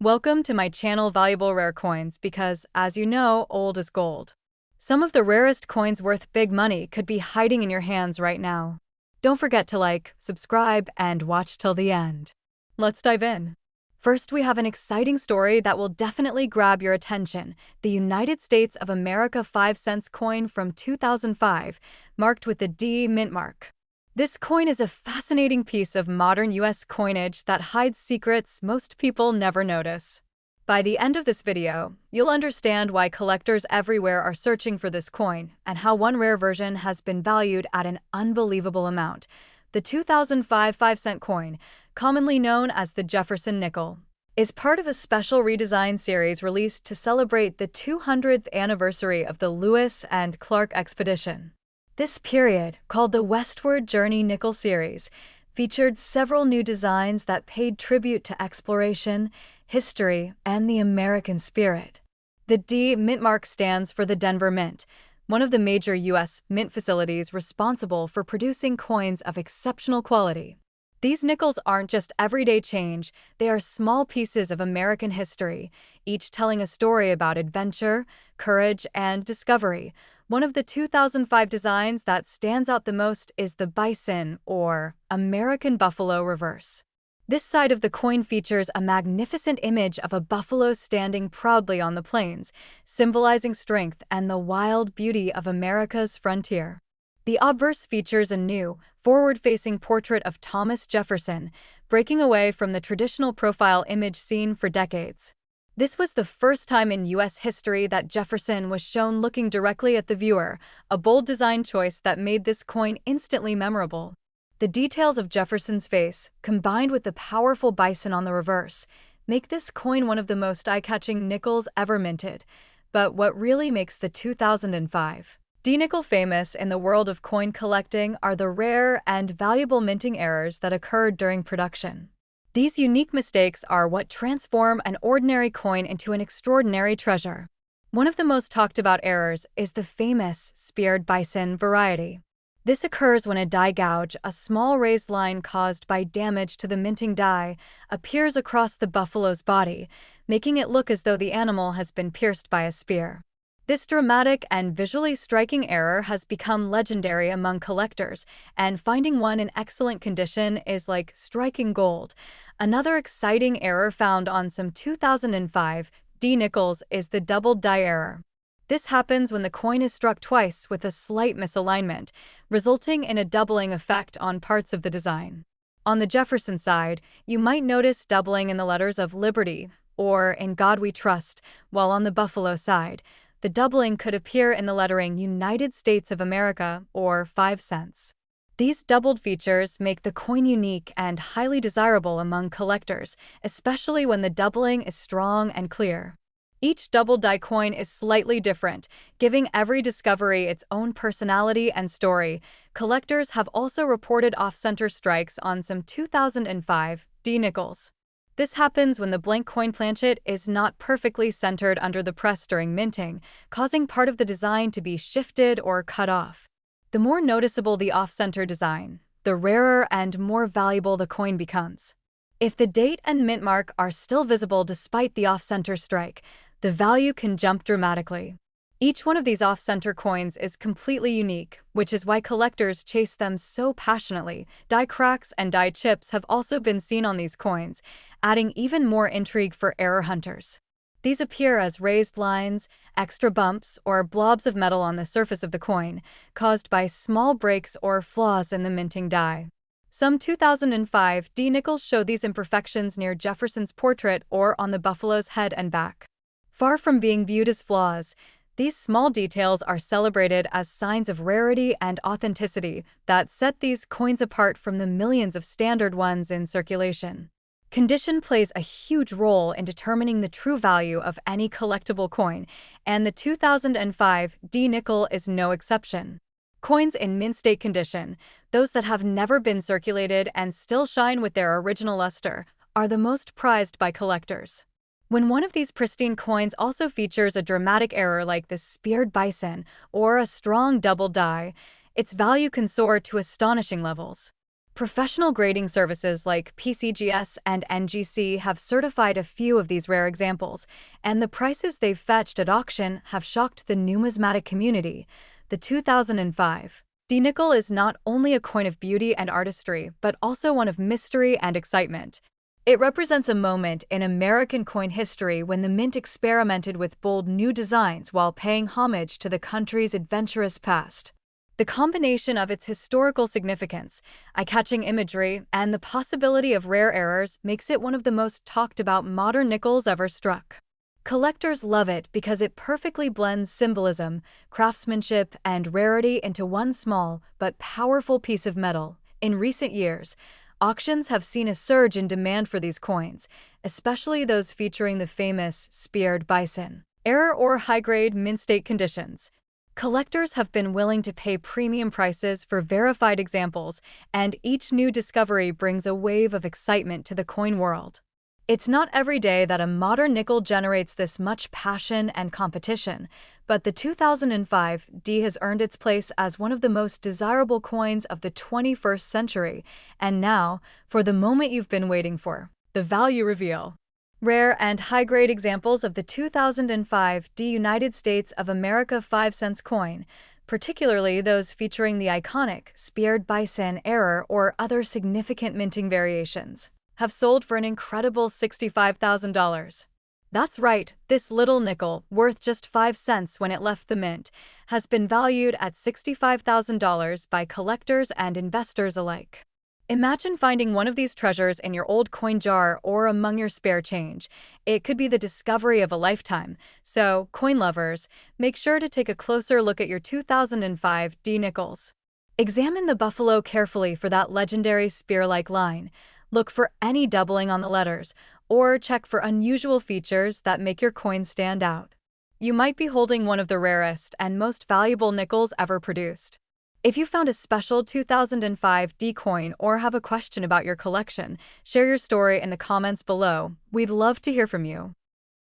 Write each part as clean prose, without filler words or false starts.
Welcome to my channel Valuable Rare Coins because, as you know, old is gold. Some of the rarest coins worth big money could be hiding in your hands right now. Don't forget to like, subscribe, and watch till the end. Let's dive in. First, we have an exciting story that will definitely grab your attention: the United States of America 5-cent coin from 2005, marked with the D mint mark. This coin is a fascinating piece of modern US coinage that hides secrets most people never notice. By the end of this video, you'll understand why collectors everywhere are searching for this coin and how one rare version has been valued at an unbelievable amount: the 2005 5-cent coin, commonly known as the Jefferson Nickel, is part of a special redesign series released to celebrate the 200th anniversary of the Lewis and Clark expedition. This period, called the Westward Journey Nickel series, featured several new designs that paid tribute to exploration, history, and the American spirit. The D mint mark stands for the Denver Mint, one of the major U.S. mint facilities responsible for producing coins of exceptional quality. These nickels aren't just everyday change, they are small pieces of American history, each telling a story about adventure, courage, and discovery. One of the 2005 designs that stands out the most is the bison, or American buffalo reverse. This side of the coin features a magnificent image of a buffalo standing proudly on the plains, symbolizing strength and the wild beauty of America's frontier. The obverse features a new, forward-facing portrait of Thomas Jefferson, breaking away from the traditional profile image seen for decades. This was the first time in U.S. history that Jefferson was shown looking directly at the viewer, a bold design choice that made this coin instantly memorable. The details of Jefferson's face, combined with the powerful bison on the reverse, make this coin one of the most eye-catching nickels ever minted. But what really makes the 2005 D-nickel famous in the world of coin collecting are the rare and valuable minting errors that occurred during production. These unique mistakes are what transform an ordinary coin into an extraordinary treasure. One of the most talked about errors is the famous speared bison variety. This occurs when a die gouge, a small raised line caused by damage to the minting die, appears across the buffalo's body, making it look as though the animal has been pierced by a spear. This dramatic and visually striking error has become legendary among collectors, and finding one in excellent condition is like striking gold. Another exciting error found on some 2005 D nickels is the doubled die error. This happens when the coin is struck twice with a slight misalignment, resulting in a doubling effect on parts of the design. On the Jefferson side, you might notice doubling in the letters of Liberty or In God We Trust, while on the Buffalo side, the doubling could appear in the lettering United States of America, or 5 cents. These doubled features make the coin unique and highly desirable among collectors, especially when the doubling is strong and clear. Each double die coin is slightly different, giving every discovery its own personality and story. Collectors have also reported off-center strikes on some 2005 D nickels. This happens when the blank coin planchet is not perfectly centered under the press during minting, causing part of the design to be shifted or cut off. The more noticeable the off-center design, the rarer and more valuable the coin becomes. If the date and mint mark are still visible despite the off-center strike, the value can jump dramatically. Each one of these off-center coins is completely unique, which is why collectors chase them so passionately. Die cracks and die chips have also been seen on these coins, adding even more intrigue for error hunters. These appear as raised lines, extra bumps, or blobs of metal on the surface of the coin, caused by small breaks or flaws in the minting die. Some 2005 D nickels show these imperfections near Jefferson's portrait or on the buffalo's head and back. Far from being viewed as flaws, these small details are celebrated as signs of rarity and authenticity that set these coins apart from the millions of standard ones in circulation. Condition plays a huge role in determining the true value of any collectible coin, and the 2005 D nickel is no exception. Coins in mint state condition, those that have never been circulated and still shine with their original luster, are the most prized by collectors. When one of these pristine coins also features a dramatic error like the speared bison or a strong double die, its value can soar to astonishing levels. Professional grading services like PCGS and NGC have certified a few of these rare examples, and the prices they've fetched at auction have shocked the numismatic community. The 2005 D nickel is not only a coin of beauty and artistry, but also one of mystery and excitement. It represents a moment in American coin history when the mint experimented with bold new designs while paying homage to the country's adventurous past. The combination of its historical significance, eye-catching imagery, and the possibility of rare errors makes it one of the most talked about modern nickels ever struck. Collectors love it because it perfectly blends symbolism, craftsmanship, and rarity into one small but powerful piece of metal. In recent years, auctions have seen a surge in demand for these coins, especially those featuring the famous speared bison, rare or high-grade mint-state conditions. Collectors have been willing to pay premium prices for verified examples, and each new discovery brings a wave of excitement to the coin world. It's not every day that a modern nickel generates this much passion and competition, but the 2005 D has earned its place as one of the most desirable coins of the 21st century. And now, for the moment you've been waiting for, the value reveal. Rare and high-grade examples of the 2005 D United States of America 5-cent coin, particularly those featuring the iconic speared bison error or other significant minting variations, have sold for an incredible $65,000. That's right, this little nickel, worth just 5 cents when it left the mint, has been valued at $65,000 by collectors and investors alike. Imagine finding one of these treasures in your old coin jar or among your spare change. It could be the discovery of a lifetime. So, coin lovers, make sure to take a closer look at your 2005 D nickels. Examine the buffalo carefully for that legendary spear-like line. Look for any doubling on the letters, or check for unusual features that make your coin stand out. You might be holding one of the rarest and most valuable nickels ever produced. If you found a special 2005 D coin or have a question about your collection, share your story in the comments below. We'd love to hear from you.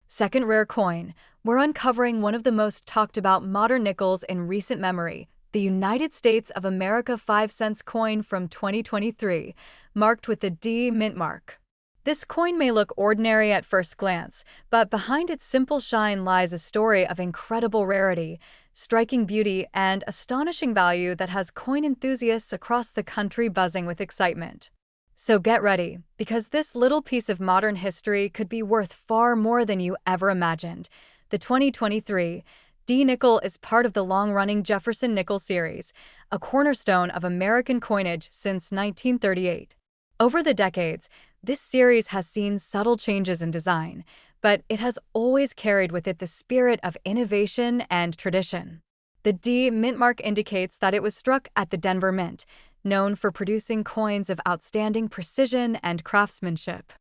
Second rare coin, we're uncovering one of the most talked about modern nickels in recent memory, the United States of America 5-cent coin from 2023, marked with the D mint mark. This coin may look ordinary at first glance, but behind its simple shine lies a story of incredible rarity, striking beauty, and astonishing value that has coin enthusiasts across the country buzzing with excitement. So get ready, because this little piece of modern history could be worth far more than you ever imagined. The 2023 D nickel is part of the long-running Jefferson Nickel series, a cornerstone of American coinage since 1938. Over the decades, this series has seen subtle changes in design, but it has always carried with it the spirit of innovation and tradition. The D mint mark indicates that it was struck at the Denver Mint, known for producing coins of outstanding precision and craftsmanship.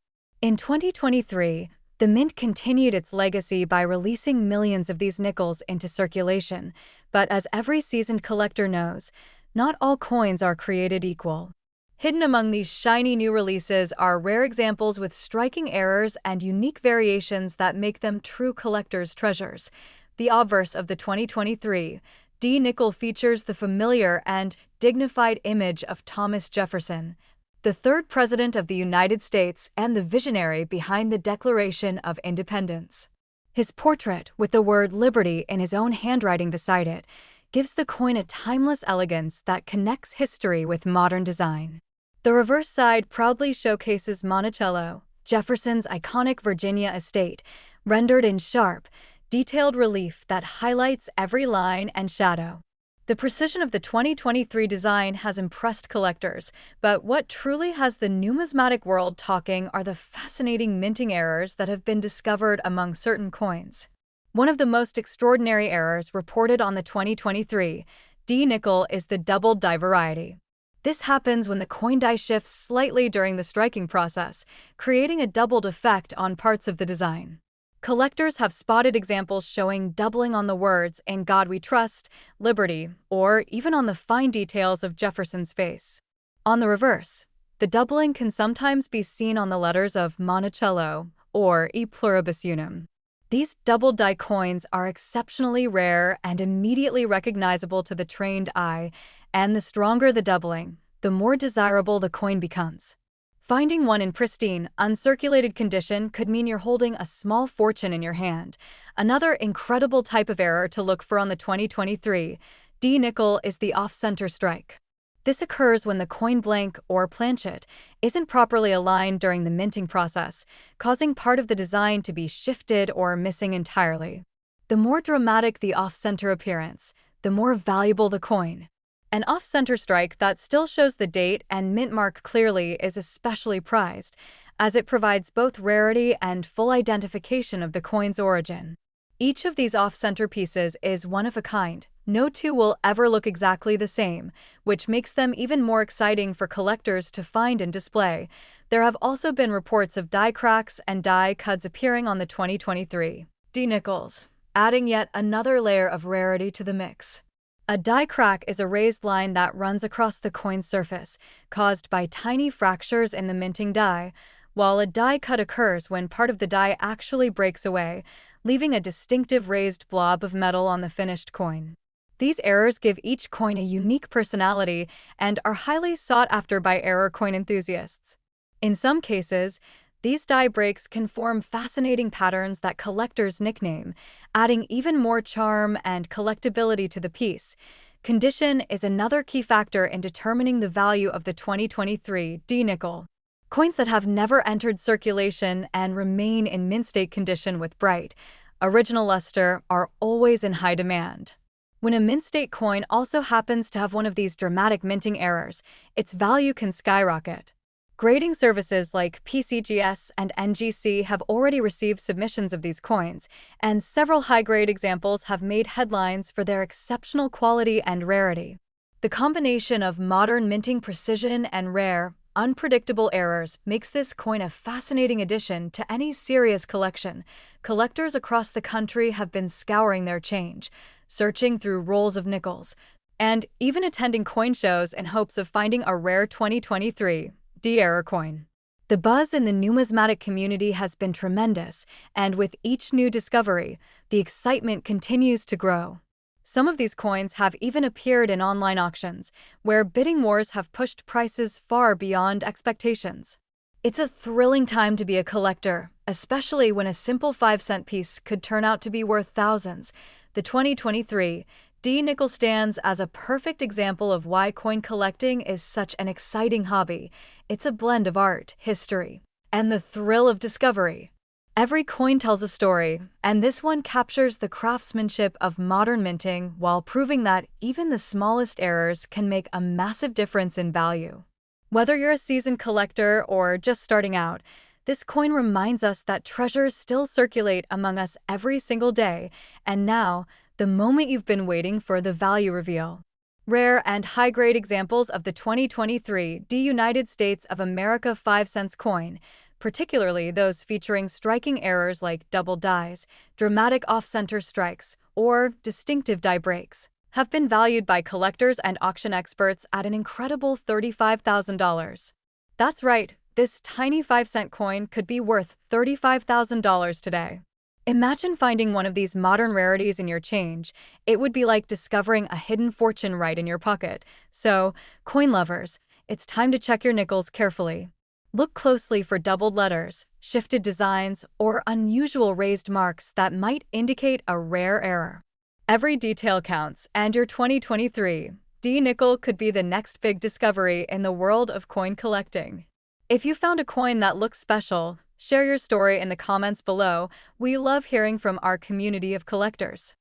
In 2023, the mint continued its legacy by releasing millions of these nickels into circulation, but as every seasoned collector knows, not all coins are created equal. Hidden among these shiny new releases are rare examples with striking errors and unique variations that make them true collector's treasures. The obverse of the 2023 D nickel features the familiar and dignified image of Thomas Jefferson, the third president of the United States and the visionary behind the Declaration of Independence. His portrait, with the word liberty in his own handwriting beside it, gives the coin a timeless elegance that connects history with modern design. The reverse side proudly showcases Monticello, Jefferson's iconic Virginia estate, rendered in sharp, detailed relief that highlights every line and shadow. The precision of the 2023 design has impressed collectors, but what truly has the numismatic world talking are the fascinating minting errors that have been discovered among certain coins. One of the most extraordinary errors reported on the 2023 D nickel is the doubled die variety. This happens when the coin die shifts slightly during the striking process, creating a doubled effect on parts of the design. Collectors have spotted examples showing doubling on the words "In God We Trust," "Liberty," or even on the fine details of Jefferson's face. On the reverse, the doubling can sometimes be seen on the letters of Monticello or E Pluribus Unum. These doubled die coins are exceptionally rare and immediately recognizable to the trained eye, and the stronger the doubling, the more desirable the coin becomes. Finding one in pristine, uncirculated condition could mean you're holding a small fortune in your hand. Another incredible type of error to look for on the 2023 D nickel is the off-center strike. This occurs when the coin blank or planchet isn't properly aligned during the minting process, causing part of the design to be shifted or missing entirely. The more dramatic the off-center appearance, the more valuable the coin. An off-center strike that still shows the date and mint mark clearly is especially prized, as it provides both rarity and full identification of the coin's origin. Each of these off-center pieces is one of a kind. No two will ever look exactly the same, which makes them even more exciting for collectors to find and display. There have also been reports of die cracks and die cuts appearing on the 2023 D nickels, adding yet another layer of rarity to the mix. A die crack is a raised line that runs across the coin's surface, caused by tiny fractures in the minting die, while a die cut occurs when part of the die actually breaks away, leaving a distinctive raised blob of metal on the finished coin. These errors give each coin a unique personality and are highly sought after by error coin enthusiasts. In some cases, these die breaks can form fascinating patterns that collectors nickname, adding even more charm and collectability to the piece. Condition is another key factor in determining the value of the 2023 D nickel. Coins that have never entered circulation and remain in mint state condition with bright, original luster are always in high demand. When a mint state coin also happens to have one of these dramatic minting errors, its value can skyrocket. Grading services like PCGS and NGC have already received submissions of these coins, and several high-grade examples have made headlines for their exceptional quality and rarity. The combination of modern minting precision and rare, unpredictable errors makes this coin a fascinating addition to any serious collection. Collectors across the country have been scouring their change, searching through rolls of nickels, and even attending coin shows in hopes of finding a rare 2023 D error coin. The buzz in the numismatic community has been tremendous, and with each new discovery, the excitement continues to grow. Some of these coins have even appeared in online auctions, where bidding wars have pushed prices far beyond expectations. It's a thrilling time to be a collector, especially when a simple 5-cent piece could turn out to be worth thousands. The 2023 D nickel stands as a perfect example of why coin collecting is such an exciting hobby. It's a blend of art, history, and the thrill of discovery. Every coin tells a story, and this one captures the craftsmanship of modern minting while proving that even the smallest errors can make a massive difference in value. Whether you're a seasoned collector or just starting out, this coin reminds us that treasures still circulate among us every single day, and now, the moment you've been waiting for, the value reveal. Rare and high-grade examples of the 2023 D United States of America 5-cents coin, particularly those featuring striking errors like double dies, dramatic off-center strikes, or distinctive die breaks, have been valued by collectors and auction experts at an incredible $35,000. That's right, this tiny 5-cent coin could be worth $35,000 today. Imagine finding one of these modern rarities in your change. It would be like discovering a hidden fortune right in your pocket. So, coin lovers, it's time to check your nickels carefully. Look closely for doubled letters, shifted designs, or unusual raised marks that might indicate a rare error. Every detail counts, and your 2023 D nickel could be the next big discovery in the world of coin collecting. If you found a coin that looks special, share your story in the comments below. We love hearing from our community of collectors.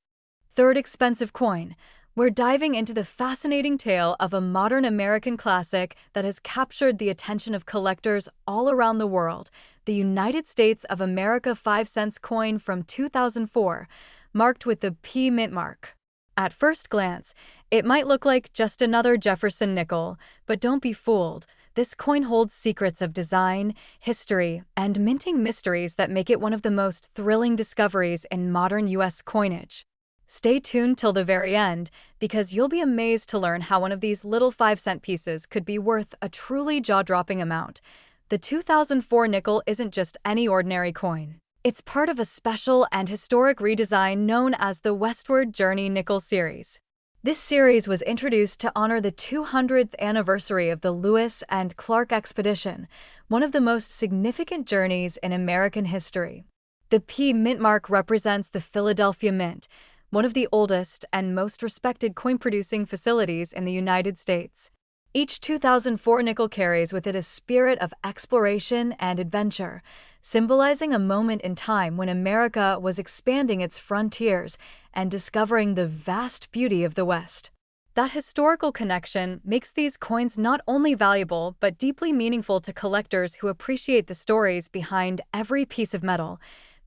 Third expensive coin. We're diving into the fascinating tale of a modern American classic that has captured the attention of collectors all around the world, the United States of America 5-cents coin from 2004, marked with the P mint mark. At first glance, it might look like just another Jefferson Nickel, but don't be fooled. This coin holds secrets of design, history, and minting mysteries that make it one of the most thrilling discoveries in modern U.S. coinage. Stay tuned till the very end, because you'll be amazed to learn how one of these little 5-cent pieces could be worth a truly jaw-dropping amount. The 2004 nickel isn't just any ordinary coin. It's part of a special and historic redesign known as the Westward Journey Nickel series. This series was introduced to honor the 200th anniversary of the Lewis and Clark expedition, one of the most significant journeys in American history. The P mint mark represents the Philadelphia Mint, one of the oldest and most respected coin-producing facilities in the United States. Each 2004 nickel carries with it a spirit of exploration and adventure, symbolizing a moment in time when America was expanding its frontiers and discovering the vast beauty of the West. That historical connection makes these coins not only valuable but deeply meaningful to collectors who appreciate the stories behind every piece of metal.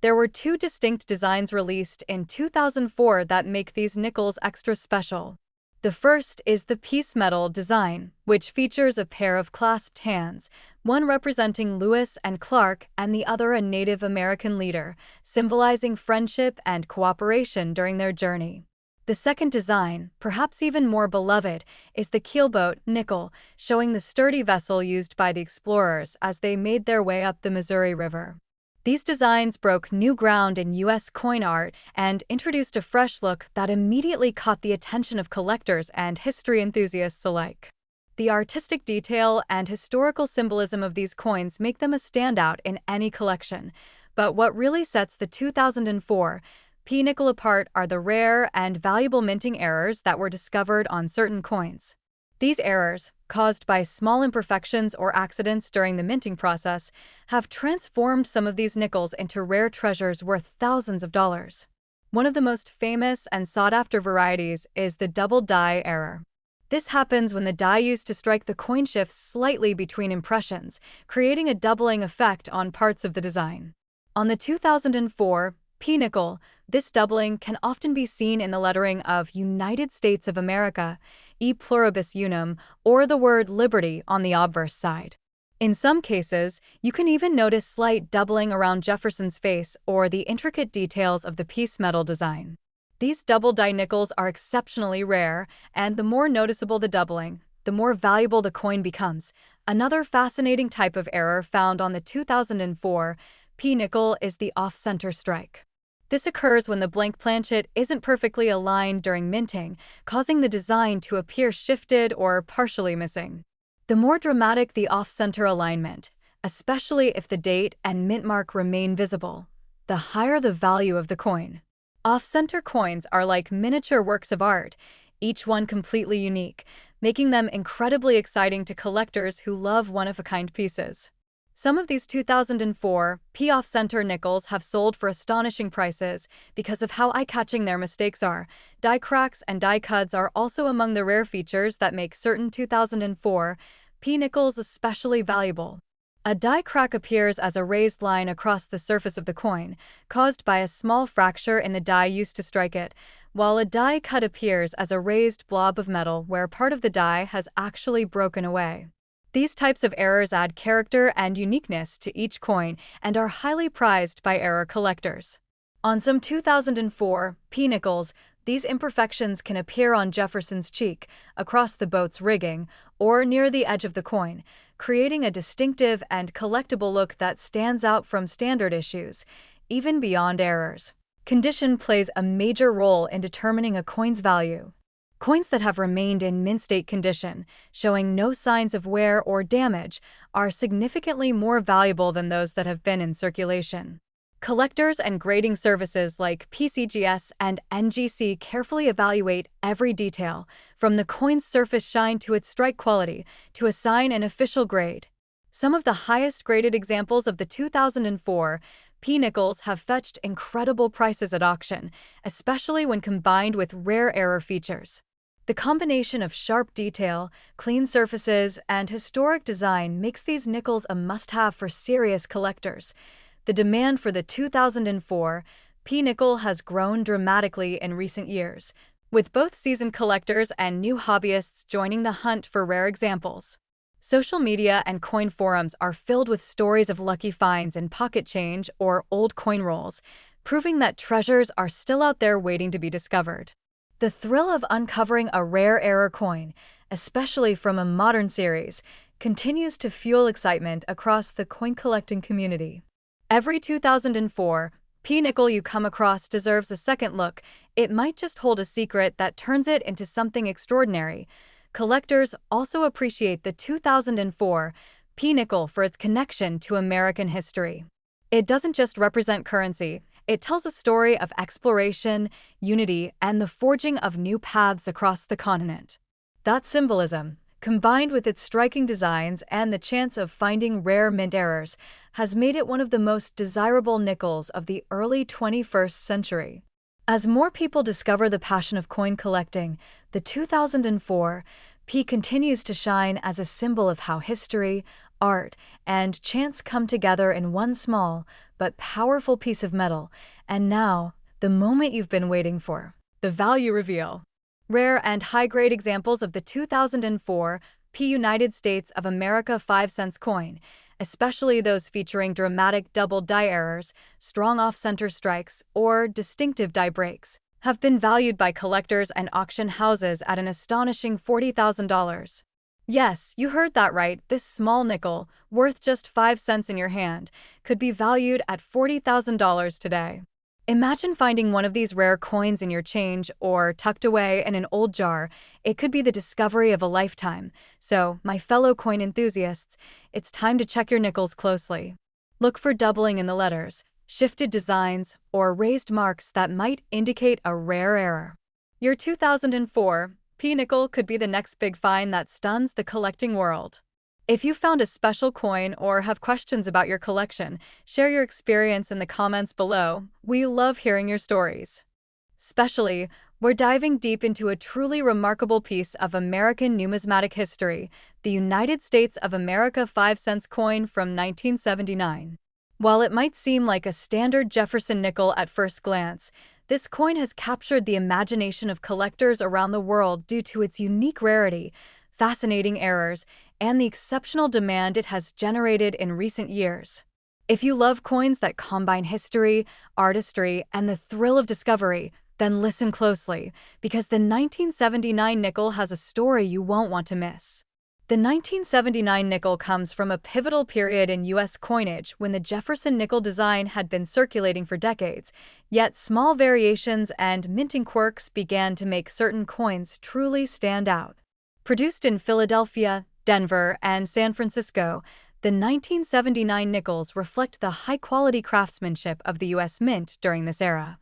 There were two distinct designs released in 2004 that make these nickels extra special. The first is the piece metal design, which features a pair of clasped hands, one representing Lewis and Clark and the other a Native American leader, symbolizing friendship and cooperation during their journey. The second design, perhaps even more beloved, is the keelboat nickel, showing the sturdy vessel used by the explorers as they made their way up the Missouri River. These designs broke new ground in U.S. coin art and introduced a fresh look that immediately caught the attention of collectors and history enthusiasts alike. The artistic detail and historical symbolism of these coins make them a standout in any collection, but what really sets the 2004 P nickel apart are the rare and valuable minting errors that were discovered on certain coins. These errors, caused by small imperfections or accidents during the minting process, have transformed some of these nickels into rare treasures worth thousands of dollars. One of the most famous and sought-after varieties is the double die error. This happens when the die used to strike the coin shifts slightly between impressions, creating a doubling effect on parts of the design. On the 2004 P nickel, this doubling can often be seen in the lettering of United States of America, e pluribus unum, or the word liberty on the obverse side. In some cases, you can even notice slight doubling around Jefferson's face or the intricate details of the piece metal design. These double die nickels are exceptionally rare, and the more noticeable the doubling, the more valuable the coin becomes. Another fascinating type of error found on the 2004 P nickel is the off-center strike. This occurs when the blank planchet isn't perfectly aligned during minting, causing the design to appear shifted or partially missing. The more dramatic the off-center alignment, especially if the date and mint mark remain visible, the higher the value of the coin. Off-center coins are like miniature works of art, each one completely unique, making them incredibly exciting to collectors who love one-of-a-kind pieces. Some of these 2004 P off-center nickels have sold for astonishing prices because of how eye-catching their mistakes are. Die cracks and die cuts are also among the rare features that make certain 2004 P nickels especially valuable. A die crack appears as a raised line across the surface of the coin, caused by a small fracture in the die used to strike it, while a die cut appears as a raised blob of metal where part of the die has actually broken away. These types of errors add character and uniqueness to each coin and are highly prized by error collectors. On some 2004 P nickels, these imperfections can appear on Jefferson's cheek, across the boat's rigging, or near the edge of the coin, creating a distinctive and collectible look that stands out from standard issues, even beyond errors. Condition plays a major role in determining a coin's value. Coins that have remained in mint-state condition, showing no signs of wear or damage, are significantly more valuable than those that have been in circulation. Collectors and grading services like PCGS and NGC carefully evaluate every detail, from the coin's surface shine to its strike quality, to assign an official grade. Some of the highest graded examples of the 2004 P nickels have fetched incredible prices at auction, especially when combined with rare error features. The combination of sharp detail, clean surfaces, and historic design makes these nickels a must-have for serious collectors. The demand for the 2004 P nickel has grown dramatically in recent years, with both seasoned collectors and new hobbyists joining the hunt for rare examples. Social media and coin forums are filled with stories of lucky finds in pocket change or old coin rolls, proving that treasures are still out there waiting to be discovered. The thrill of uncovering a rare error coin, especially from a modern series, continues to fuel excitement across the coin collecting community. Every 2004 P nickel you come across deserves a second look. it might just hold a secret that turns it into something extraordinary. Collectors also appreciate the 2004 nickel for its connection to American history. It doesn't just represent currency, it tells a story of exploration, unity, and the forging of new paths across the continent. That symbolism, combined with its striking designs and the chance of finding rare mint errors, has made it one of the most desirable nickels of the early 21st century. As more people discover the passion of coin collecting, the 2004 continues to shine as a symbol of how history, art, and chance come together in one small but powerful piece of metal. And now, the moment you've been waiting for, the value reveal. Rare and high-grade examples of the 2004 United States of America 5-cent coin, especially those featuring dramatic double die errors, strong off-center strikes, or distinctive die breaks, have been valued by collectors and auction houses at an astonishing $40,000. Yes, you heard that right. This small nickel, worth just 5 cents in your hand, could be valued at $40,000 today. Imagine finding one of these rare coins in your change or tucked away in an old jar. It could be the discovery of a lifetime. So, my fellow coin enthusiasts, it's time to check your nickels closely. Look for doubling in the letters, shifted designs, or raised marks that might indicate a rare error. Your 2004 nickel could be the next big find that stuns the collecting world. If you found a special coin or have questions about your collection, share your experience in the comments below. We love hearing your stories. Especially, we're diving deep into a truly remarkable piece of American numismatic history, the United States of America 5-cent coin from 1979. While it might seem like a standard Jefferson nickel at first glance, this coin has captured the imagination of collectors around the world due to its unique rarity, fascinating errors, and the exceptional demand it has generated in recent years. If you love coins that combine history, artistry, and the thrill of discovery, then listen closely, because the 1979 nickel has a story you won't want to miss. The 1979 nickel comes from a pivotal period in U.S. coinage when the Jefferson nickel design had been circulating for decades, yet small variations and minting quirks began to make certain coins truly stand out. Produced in Philadelphia, Denver, and San Francisco, the 1979 nickels reflect the high-quality craftsmanship of the U.S. Mint during this era.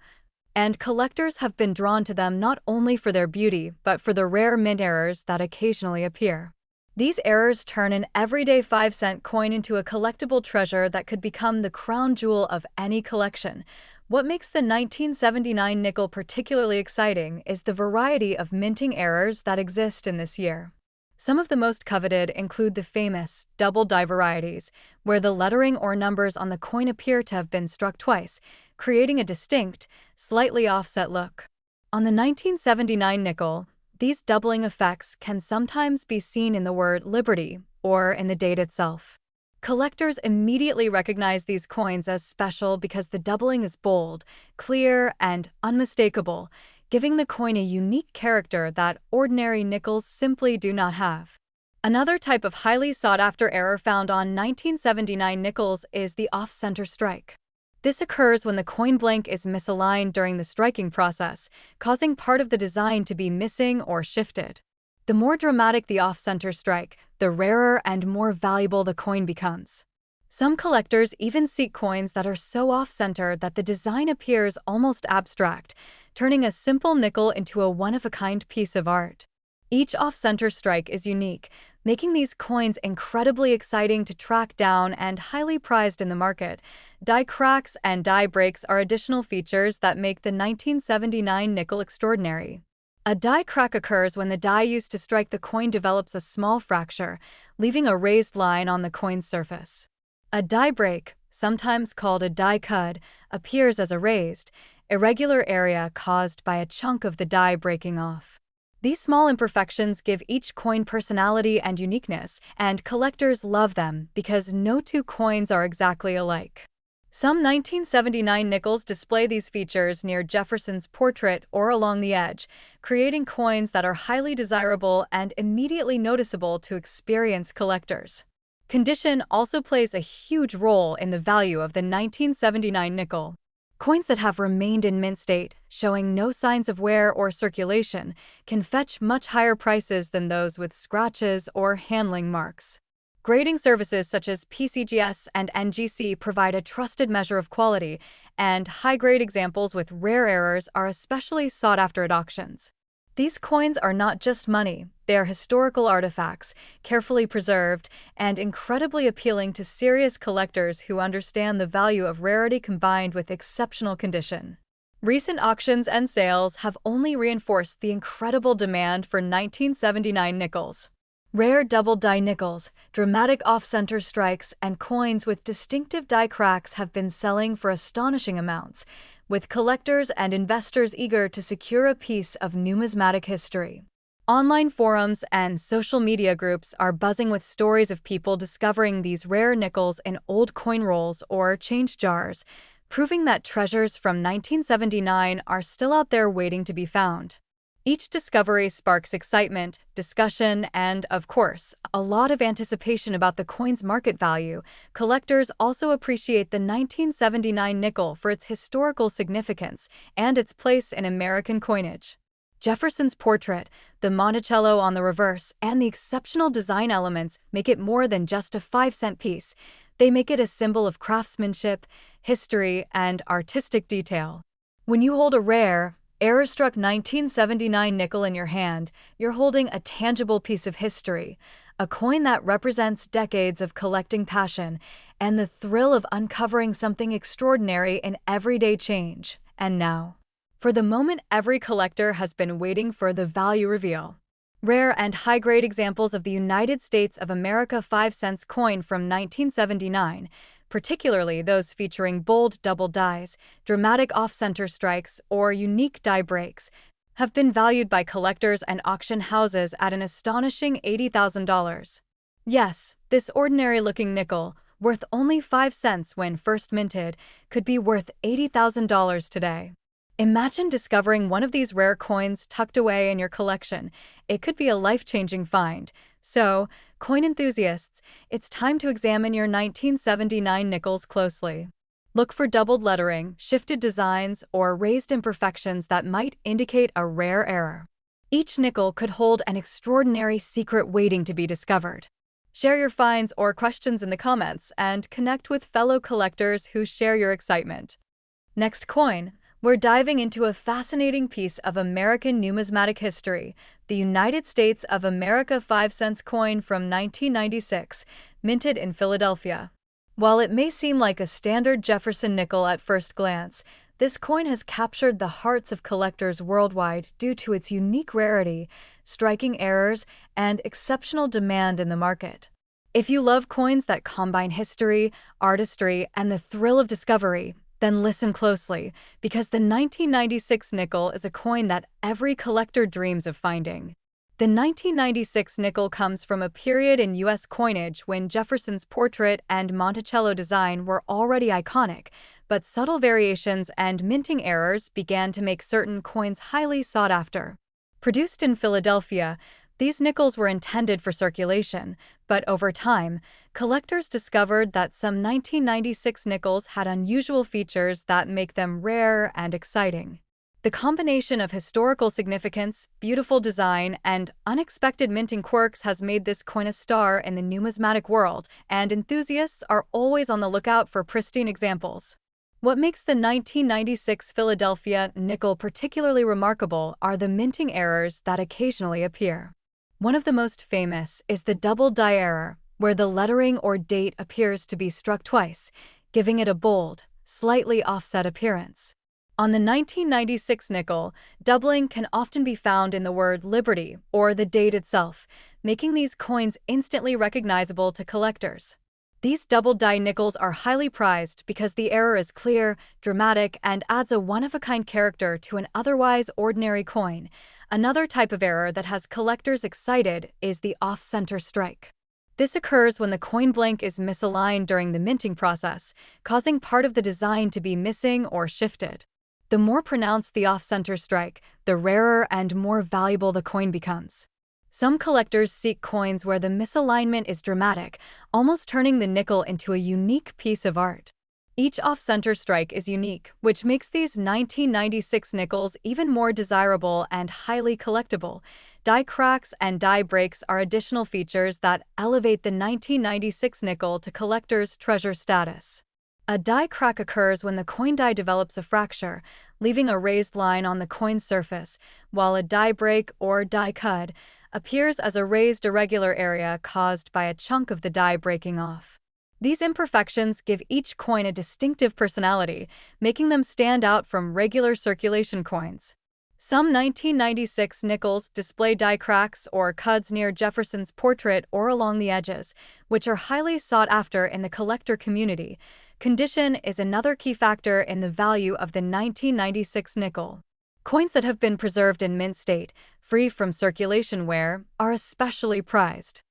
And collectors have been drawn to them not only for their beauty, but for the rare mint errors that occasionally appear. These errors turn an everyday 5-cent coin into a collectible treasure that could become the crown jewel of any collection. What makes the 1979 nickel particularly exciting is the variety of minting errors that exist in this year. Some of the most coveted include the famous double die varieties, where the lettering or numbers on the coin appear to have been struck twice, creating a distinct, slightly offset look. On the 1979 nickel, these doubling effects can sometimes be seen in the word Liberty or in the date itself. Collectors immediately recognize these coins as special because the doubling is bold, clear, and unmistakable, giving the coin a unique character that ordinary nickels simply do not have. Another type of highly sought-after error found on 1979 nickels is the off-center strike. This occurs when the coin blank is misaligned during the striking process, causing part of the design to be missing or shifted. The more dramatic the off-center strike, the rarer and more valuable the coin becomes. Some collectors even seek coins that are so off-center that the design appears almost abstract, turning a simple nickel into a one-of-a-kind piece of art. Each off-center strike is unique, making these coins incredibly exciting to track down and highly prized in the market. Die cracks and die breaks are additional features that make the 1979 nickel extraordinary. A die crack occurs when the die used to strike the coin develops a small fracture, leaving a raised line on the coin's surface. A die break, sometimes called a die cud, appears as a raised, irregular area caused by a chunk of the die breaking off. These small imperfections give each coin personality and uniqueness, and collectors love them because no two coins are exactly alike. Some 1979 nickels display these features near Jefferson's portrait or along the edge, creating coins that are highly desirable and immediately noticeable to experienced collectors. Condition also plays a huge role in the value of the 1979 nickel. Coins that have remained in mint state, showing no signs of wear or circulation, can fetch much higher prices than those with scratches or handling marks. Grading services such as PCGS and NGC provide a trusted measure of quality, and high-grade examples with rare errors are especially sought after at auctions. These coins are not just money, they are historical artifacts, carefully preserved, and incredibly appealing to serious collectors who understand the value of rarity combined with exceptional condition. Recent auctions and sales have only reinforced the incredible demand for 1979 nickels. Rare double-die nickels, dramatic off-center strikes, and coins with distinctive die cracks have been selling for astonishing amounts, with collectors and investors eager to secure a piece of numismatic history. Online forums and social media groups are buzzing with stories of people discovering these rare nickels in old coin rolls or change jars, proving that treasures from 1979 are still out there waiting to be found. Each discovery sparks excitement, discussion, and, of course, a lot of anticipation about the coin's market value. Collectors also appreciate the 1979 nickel for its historical significance and its place in American coinage. Jefferson's portrait, the Monticello on the reverse, and the exceptional design elements make it more than just a 5-cent piece. They make it a symbol of craftsmanship, history, and artistic detail. When you hold a rare, error-struck 1979 nickel in your hand, you're holding a tangible piece of history, a coin that represents decades of collecting passion and the thrill of uncovering something extraordinary in everyday change. And now, for the moment every collector has been waiting for, the value reveal. Rare and high-grade examples of the United States of America 5-cent coin from 1979, particularly those featuring bold double dies, dramatic off-center strikes, or unique die breaks, have been valued by collectors and auction houses at an astonishing $80,000. Yes, this ordinary-looking nickel, worth only 5 cents when first minted, could be worth $80,000 today. Imagine discovering one of these rare coins tucked away in your collection. It could be a life-changing find. So, coin enthusiasts, it's time to examine your 1979 nickels closely. Look for doubled lettering, shifted designs, or raised imperfections that might indicate a rare error. Each nickel could hold an extraordinary secret waiting to be discovered. Share your finds or questions in the comments and connect with fellow collectors who share your excitement. Next coin. We're diving into a fascinating piece of American numismatic history, the United States of America 5-cent coin from 1996, minted in Philadelphia. While it may seem like a standard Jefferson nickel at first glance, this coin has captured the hearts of collectors worldwide due to its unique rarity, striking errors, and exceptional demand in the market. If you love coins that combine history, artistry, and the thrill of discovery, then listen closely, because the 1996 nickel is a coin that every collector dreams of finding. The 1996 nickel comes from a period in U.S. coinage when Jefferson's portrait and Monticello design were already iconic, but subtle variations and minting errors began to make certain coins highly sought after. Produced in Philadelphia, these nickels were intended for circulation, but over time, collectors discovered that some 1996 nickels had unusual features that make them rare and exciting. The combination of historical significance, beautiful design, and unexpected minting quirks has made this coin a star in the numismatic world, and enthusiasts are always on the lookout for pristine examples. What makes the 1996 Philadelphia nickel particularly remarkable are the minting errors that occasionally appear. One of the most famous is the double die error, where the lettering or date appears to be struck twice, giving it a bold, slightly offset appearance. On the 1996 nickel, doubling can often be found in the word Liberty or the date itself, making these coins instantly recognizable to collectors. These double die nickels are highly prized because the error is clear, dramatic, and adds a one-of-a-kind character to an otherwise ordinary coin. Another type of error that has collectors excited is the off-center strike. This occurs when the coin blank is misaligned during the minting process, causing part of the design to be missing or shifted. The more pronounced the off-center strike, the rarer and more valuable the coin becomes. Some collectors seek coins where the misalignment is dramatic, almost turning the nickel into a unique piece of art. Each off-center strike is unique, which makes these 1996 nickels even more desirable and highly collectible. Die cracks and die breaks are additional features that elevate the 1996 nickel to collector's treasure status. A die crack occurs when the coin die develops a fracture, leaving a raised line on the coin's surface, while a die break or die cud appears as a raised irregular area caused by a chunk of the die breaking off. These imperfections give each coin a distinctive personality, making them stand out from regular circulation coins. Some 1996 nickels display die cracks or cuds near Jefferson's portrait or along the edges, which are highly sought after in the collector community. Condition is another key factor in the value of the 1996 nickel. Coins that have been preserved in mint state, free from circulation wear, are especially prized.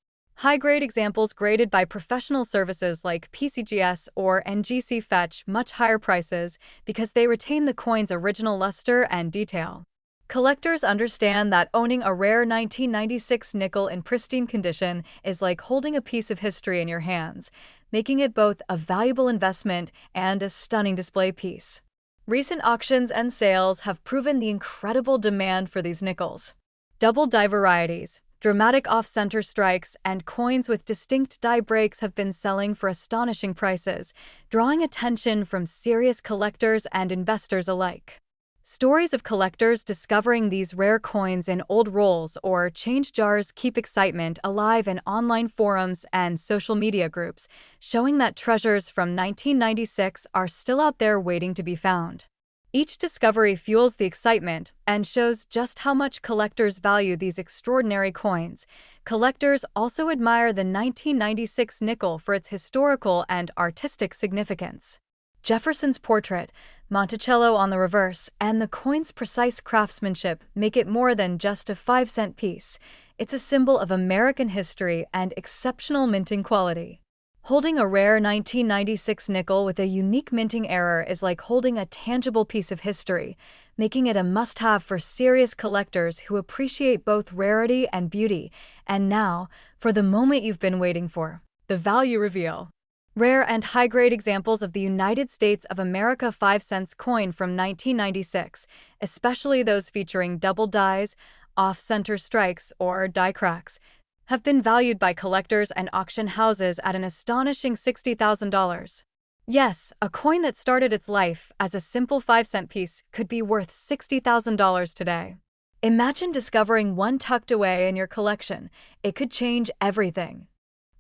High-grade examples graded by professional services like PCGS or NGC fetch much higher prices because they retain the coin's original luster and detail. Collectors understand that owning a rare 1996 nickel in pristine condition is like holding a piece of history in your hands, making it both a valuable investment and a stunning display piece. Recent auctions and sales have proven the incredible demand for these nickels. Double die varieties, dramatic off-center strikes, and coins with distinct die breaks have been selling for astonishing prices, drawing attention from serious collectors and investors alike. Stories of collectors discovering these rare coins in old rolls or change jars keep excitement alive in online forums and social media groups, showing that treasures from 1996 are still out there waiting to be found. Each discovery fuels the excitement and shows just how much collectors value these extraordinary coins. Collectors also admire the 1996 nickel for its historical and artistic significance. Jefferson's portrait, Monticello on the reverse, and the coin's precise craftsmanship make it more than just a 5-cent piece. It's a symbol of American history and exceptional minting quality. Holding a rare 1996 nickel with a unique minting error is like holding a tangible piece of history, making it a must-have for serious collectors who appreciate both rarity and beauty. And now, for the moment you've been waiting for, the value reveal. Rare and high-grade examples of the United States of America 5-cents coin from 1996, especially those featuring double dies, off-center strikes, or die cracks, have been valued by collectors and auction houses at an astonishing $60,000. Yes, a coin that started its life as a simple 5-cent piece could be worth $60,000 today. Imagine discovering one tucked away in your collection. It could change everything.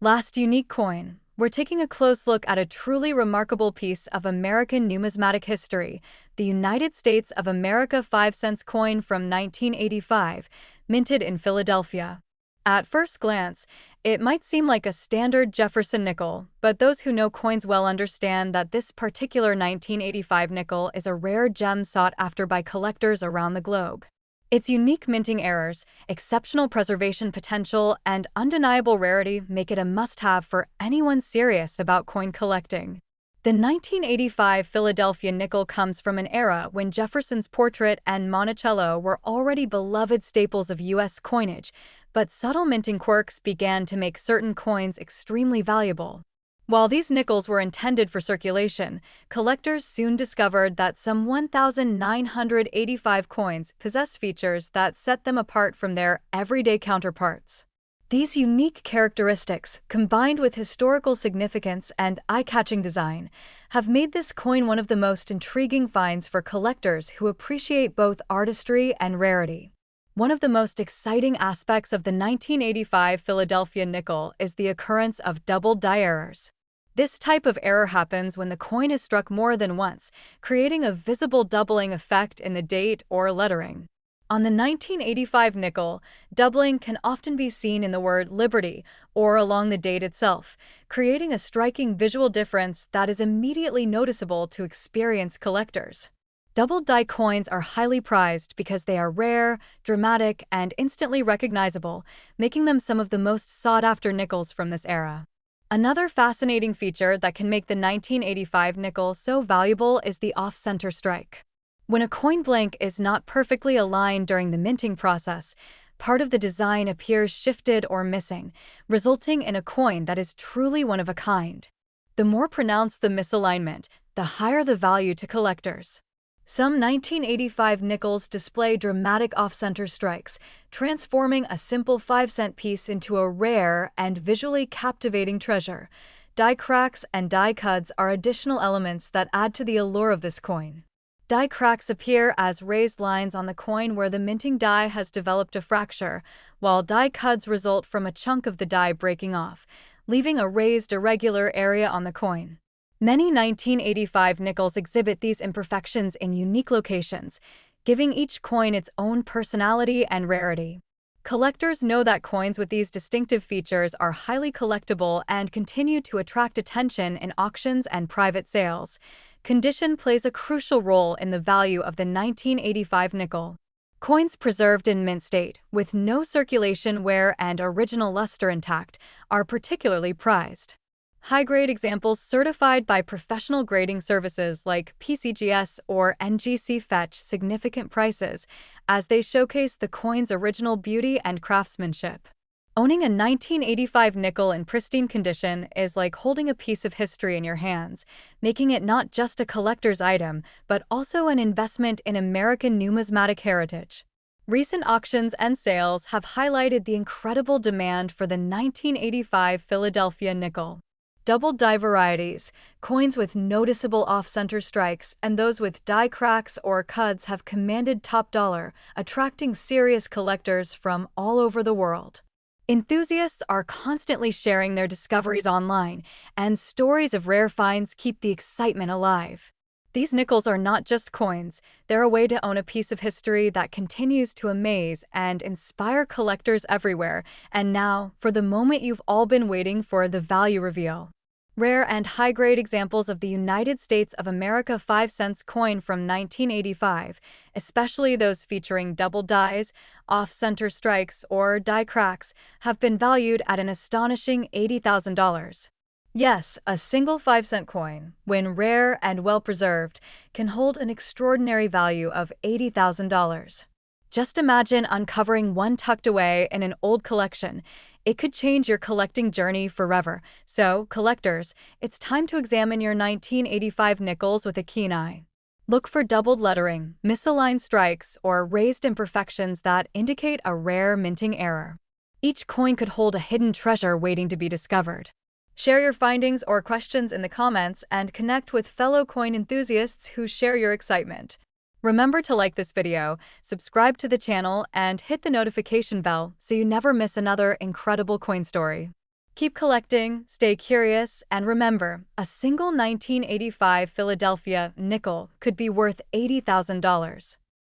Last unique coin. We're taking a close look at a truly remarkable piece of American numismatic history, the United States of America 5-cents coin from 1985, minted in Philadelphia. At first glance, it might seem like a standard Jefferson nickel, but those who know coins well understand that this particular 1985 nickel is a rare gem sought after by collectors around the globe. Its unique minting errors, exceptional preservation potential, and undeniable rarity make it a must-have for anyone serious about coin collecting. The 1985 Philadelphia nickel comes from an era when Jefferson's portrait and Monticello were already beloved staples of U.S. coinage, but subtle minting quirks began to make certain coins extremely valuable. While these nickels were intended for circulation, collectors soon discovered that some 1,985 coins possessed features that set them apart from their everyday counterparts. These unique characteristics, combined with historical significance and eye-catching design, have made this coin one of the most intriguing finds for collectors who appreciate both artistry and rarity. One of the most exciting aspects of the 1985 Philadelphia nickel is the occurrence of double die errors. This type of error happens when the coin is struck more than once, creating a visible doubling effect in the date or lettering. On the 1985 nickel, doubling can often be seen in the word Liberty or along the date itself, creating a striking visual difference that is immediately noticeable to experienced collectors. Double die coins are highly prized because they are rare, dramatic, and instantly recognizable, making them some of the most sought-after nickels from this era. Another fascinating feature that can make the 1985 nickel so valuable is the off-center strike. When a coin blank is not perfectly aligned during the minting process, part of the design appears shifted or missing, resulting in a coin that is truly one of a kind. The more pronounced the misalignment, the higher the value to collectors. Some 1985 nickels display dramatic off-center strikes, transforming a simple 5-cent piece into a rare and visually captivating treasure. Die cracks and die cuts are additional elements that add to the allure of this coin. Die cracks appear as raised lines on the coin where the minting die has developed a fracture, while die cuts result from a chunk of the die breaking off, leaving a raised irregular area on the coin. Many 1985 nickels exhibit these imperfections in unique locations, giving each coin its own personality and rarity. Collectors know that coins with these distinctive features are highly collectible and continue to attract attention in auctions and private sales. Condition plays a crucial role in the value of the 1985 nickel. Coins preserved in mint state, with no circulation wear and original luster intact, are particularly prized. High-grade examples certified by professional grading services like PCGS or NGC fetch significant prices, as they showcase the coin's original beauty and craftsmanship. Owning a 1985 nickel in pristine condition is like holding a piece of history in your hands, making it not just a collector's item, but also an investment in American numismatic heritage. Recent auctions and sales have highlighted the incredible demand for the 1985 Philadelphia nickel. Double die varieties, coins with noticeable off-center strikes, and those with die cracks or cuts have commanded top dollar, attracting serious collectors from all over the world. Enthusiasts are constantly sharing their discoveries online, and stories of rare finds keep the excitement alive. These nickels are not just coins, they're a way to own a piece of history that continues to amaze and inspire collectors everywhere. And now, for the moment you've all been waiting for, the value reveal. Rare and high-grade examples of the United States of America 5 cents coin from 1985, especially those featuring double dies, off-center strikes, or die cracks, have been valued at an astonishing $80,000. Yes, a single 5-cent coin, when rare and well-preserved, can hold an extraordinary value of $80,000. Just imagine uncovering one tucked away in an old collection. It could change your collecting journey forever. So, collectors, it's time to examine your 1985 nickels with a keen eye. Look for doubled lettering, misaligned strikes, or raised imperfections that indicate a rare minting error. Each coin could hold a hidden treasure waiting to be discovered. Share your findings or questions in the comments and connect with fellow coin enthusiasts who share your excitement. Remember to like this video, subscribe to the channel, and hit the notification bell so you never miss another incredible coin story. Keep collecting, stay curious, and remember, a single 1985 Philadelphia nickel could be worth $80,000.